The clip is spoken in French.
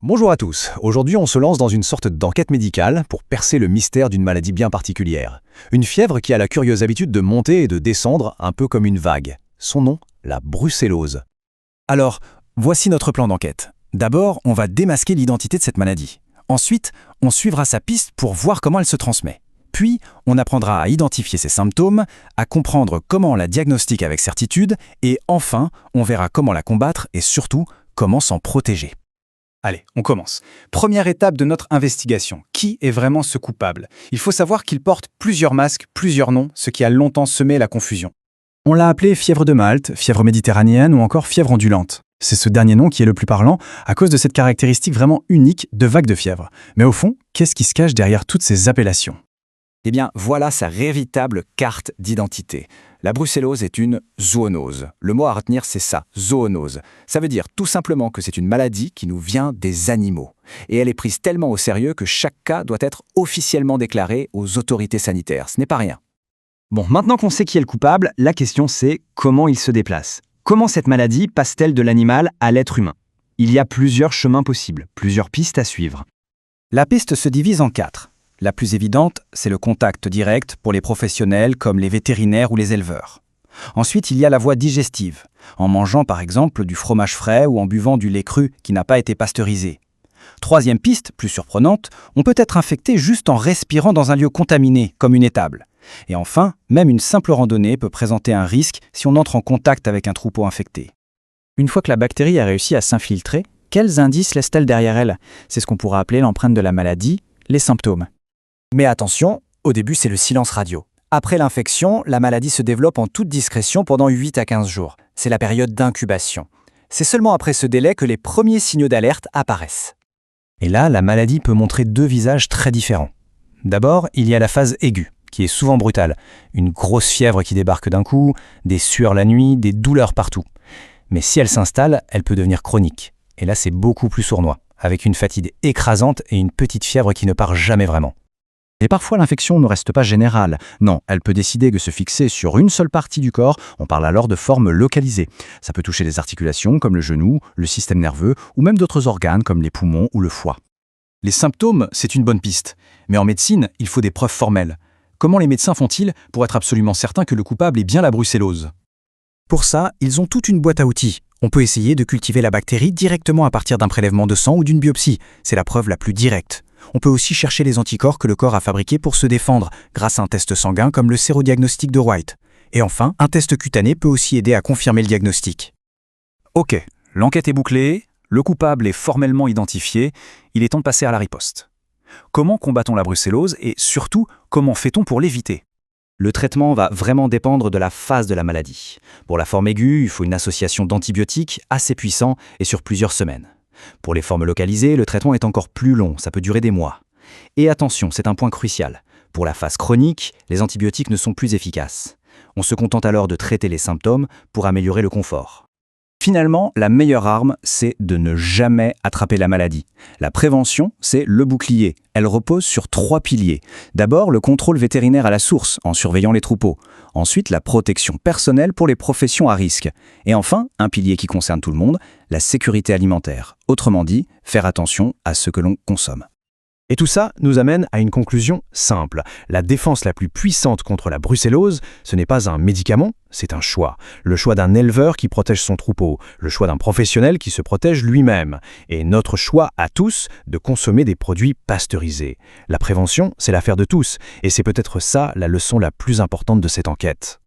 Bonjour à tous, aujourd'hui on se lance dans une sorte d'enquête médicale pour percer le mystère d'une maladie bien particulière. Une fièvre qui a la curieuse habitude de monter et de descendre un peu comme une vague. Son nom, la brucellose. Alors, voici notre plan d'enquête. D'abord, on va démasquer l'identité de cette maladie. Ensuite, on suivra sa piste pour voir comment elle se transmet. Puis, on apprendra à identifier ses symptômes, à comprendre comment on la diagnostique avec certitude, et enfin, on verra comment la combattre et surtout, comment s'en protéger. Allez, on commence. Première étape de notre investigation. Qui est vraiment ce coupable? Il faut savoir qu'il porte plusieurs masques, plusieurs noms, ce qui a longtemps semé la confusion. On l'a appelé fièvre de Malte, fièvre méditerranéenne ou encore fièvre ondulante. C'est ce dernier nom qui est le plus parlant à cause de cette caractéristique vraiment unique de vague de fièvre. Mais au fond, qu'est-ce qui se cache derrière toutes ces appellations? Eh bien, voilà sa véritable carte d'identité. La brucellose est une zoonose. Le mot à retenir, c'est ça, zoonose. Ça veut dire tout simplement que c'est une maladie qui nous vient des animaux. Et elle est prise tellement au sérieux que chaque cas doit être officiellement déclaré aux autorités sanitaires. Ce n'est pas rien. Bon, maintenant qu'on sait qui est le coupable, la question c'est comment il se déplace. Comment cette maladie passe-t-elle de l'animal à l'être humain? Il y a plusieurs chemins possibles, plusieurs pistes à suivre. La piste se divise en 4. La plus évidente, c'est le contact direct pour les professionnels comme les vétérinaires ou les éleveurs. Ensuite, il y a la voie digestive, en mangeant par exemple du fromage frais ou en buvant du lait cru qui n'a pas été pasteurisé. Troisième piste, plus surprenante, on peut être infecté juste en respirant dans un lieu contaminé, comme une étable. Et enfin, même une simple randonnée peut présenter un risque si on entre en contact avec un troupeau infecté. Une fois que la bactérie a réussi à s'infiltrer, quels indices laisse-t-elle derrière elle? C'est ce qu'on pourra appeler l'empreinte de la maladie, les symptômes. Mais attention, au début, c'est le silence radio. Après l'infection, la maladie se développe en toute discrétion pendant 8 à 15 jours. C'est la période d'incubation. C'est seulement après ce délai que les premiers signaux d'alerte apparaissent. Et là, la maladie peut montrer 2 visages très différents. D'abord, il y a la phase aiguë, qui est souvent brutale. Une grosse fièvre qui débarque d'un coup, des sueurs la nuit, des douleurs partout. Mais si elle s'installe, elle peut devenir chronique. Et là, c'est beaucoup plus sournois, avec une fatigue écrasante et une petite fièvre qui ne part jamais vraiment. Et parfois, l'infection ne reste pas générale. Non, elle peut décider de se fixer sur une seule partie du corps. On parle alors de forme localisée. Ça peut toucher des articulations comme le genou, le système nerveux ou même d'autres organes comme les poumons ou le foie. Les symptômes, c'est une bonne piste. Mais en médecine, il faut des preuves formelles. Comment les médecins font-ils pour être absolument certains que le coupable est bien la brucellose? Pour ça, ils ont toute une boîte à outils. On peut essayer de cultiver la bactérie directement à partir d'un prélèvement de sang ou d'une biopsie. C'est la preuve la plus directe. On peut aussi chercher les anticorps que le corps a fabriqués pour se défendre, grâce à un test sanguin comme le sérodiagnostic de White. Et enfin, un test cutané peut aussi aider à confirmer le diagnostic. Ok, l'enquête est bouclée, le coupable est formellement identifié, il est temps de passer à la riposte. Comment combat-on la brucellose et surtout, comment fait-on pour l'éviter? Le traitement va vraiment dépendre de la phase de la maladie. Pour la forme aiguë, il faut une association d'antibiotiques assez puissant et sur plusieurs semaines. Pour les formes localisées, le traitement est encore plus long, ça peut durer des mois. Et attention, c'est un point crucial. Pour la phase chronique, les antibiotiques ne sont plus efficaces. On se contente alors de traiter les symptômes pour améliorer le confort. Finalement, la meilleure arme, c'est de ne jamais attraper la maladie. La prévention, c'est le bouclier. Elle repose sur 3 piliers. D'abord, le contrôle vétérinaire à la source, en surveillant les troupeaux. Ensuite, la protection personnelle pour les professions à risque. Et enfin, un pilier qui concerne tout le monde, la sécurité alimentaire. Autrement dit, faire attention à ce que l'on consomme. Et tout ça nous amène à une conclusion simple. La défense la plus puissante contre la brucellose, ce n'est pas un médicament, c'est un choix. Le choix d'un éleveur qui protège son troupeau, le choix d'un professionnel qui se protège lui-même, et notre choix à tous de consommer des produits pasteurisés. La prévention, c'est l'affaire de tous, et c'est peut-être ça la leçon la plus importante de cette enquête.